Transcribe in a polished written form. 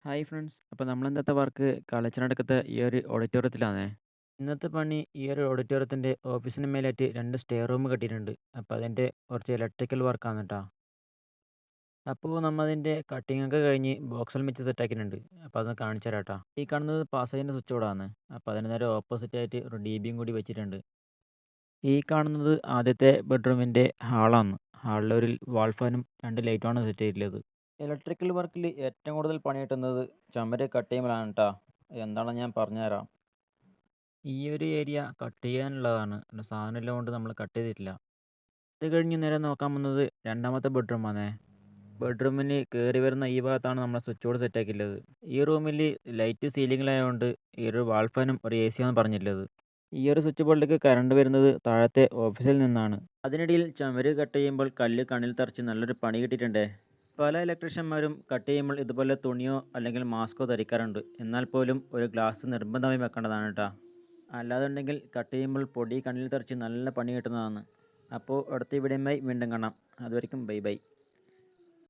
Hi friends. അപ്പോൾ നമ്മൾ ഇന്നത്തെ വർക്ക് കളിച്ചിനടുക്കത്തെ ഈ ഒരു ഓഡിറ്റോറിയത്തിലാണേ. ഇന്നത്തെ പണി ഈ ഒരു ഓഡിറ്റോറിയത്തിൻ്റെ ഓഫീസിന് മേലായിട്ട് 2 സ്റ്റെയർ റൂം കെട്ടിയിട്ടുണ്ട്. അപ്പോൾ അതിൻ്റെ കുറച്ച് ഇലക്ട്രിക്കൽ വർക്കാണ് കേട്ടോ. അപ്പോൾ നമ്മൾ അതിൻ്റെ കട്ടിംഗ് ഒക്കെ കഴിഞ്ഞ് ബോക്സിൽ വെച്ച് സെറ്റാക്കിയിട്ടുണ്ട്. അപ്പോൾ അതൊന്ന് കാണിച്ചു തരാം കേട്ടോ. ഈ കാണുന്നത് പാസേജിൻ്റെ സ്വിച്ച് ബോർഡാണ്. അപ്പോൾ അതിന് നേരെ ഓപ്പോസിറ്റ് ആയിട്ട് ഒരു DBയും കൂടി വെച്ചിട്ടുണ്ട്. ഈ കാണുന്നത് ആദ്യത്തെ ബെഡ്റൂമിൻ്റെ ഹാളാണ്. ഹാളിൽ ഒരു വാൾ ഫാനും 2 ലൈറ്റുമാണ് സെറ്റ് ചെയ്തിട്ടുള്ളത്. ഇലക്ട്രിക്കൽ വർക്കിൽ ഏറ്റവും കൂടുതൽ പണി കിട്ടുന്നത് ചുമര് കട്ട് ചെയ്യുമ്പോഴാണ് കേട്ടോ. എന്താണെന്ന് ഞാൻ പറഞ്ഞുതരാം. ഈ ഒരു ഏരിയ കട്ട് ചെയ്യാനുള്ളതാണ്. സാധനമെല്ലാം കൊണ്ട് നമ്മൾ കട്ട് ചെയ്തിട്ടില്ല. ഇത് കഴിഞ്ഞ് നേരെ നോക്കാൻ വന്നത് രണ്ടാമത്തെ ബെഡ്റൂമാണേ. ബെഡ്റൂമിൽ കയറി വരുന്ന ഈ ഭാഗത്താണ് നമ്മൾ സ്വിച്ച് ബോർഡ് സെറ്റാക്കിയിട്ടുള്ളത്. ഈ റൂമിൽ ലൈറ്റ് സീലിങ്ങിലായതുകൊണ്ട് ഈ ഒരു വാൾ ഫാനും ഒരു എ സിയാണ് പറഞ്ഞിട്ടുള്ളത്. ഈ ഒരു സ്വിച്ച് ബോർഡിലേക്ക് കറണ്ട് വരുന്നത് താഴത്തെ ഓഫീസിൽ നിന്നാണ്. അതിനിടയിൽ ചുമര് കട്ട് ചെയ്യുമ്പോൾ കല്ല് കണ്ണിൽ തറച്ച് നല്ലൊരു പണി കിട്ടിയിട്ടുണ്ടേ. പല ഇലക്ട്രീഷ്യന്മാരും കട്ട് ചെയ്യുമ്പോൾ ഇതുപോലെ തുണിയോ അല്ലെങ്കിൽ മാസ്കോ ധരിക്കാറുണ്ട്. എന്നാൽ പോലും ഒരു ഗ്ലാസ് നിർബന്ധമായും വെക്കേണ്ടതാണ് കേട്ടോ. അല്ലാതുണ്ടെങ്കിൽ കട്ട് ചെയ്യുമ്പോൾ പൊടി കണ്ണിൽ തെറിച്ച് നല്ല പണി കിട്ടുന്നതാണ്. അപ്പോൾ അടുത്ത വീഡിയോയുമായി വീണ്ടും കാണാം. അതുവരെയും ബൈ ബൈ.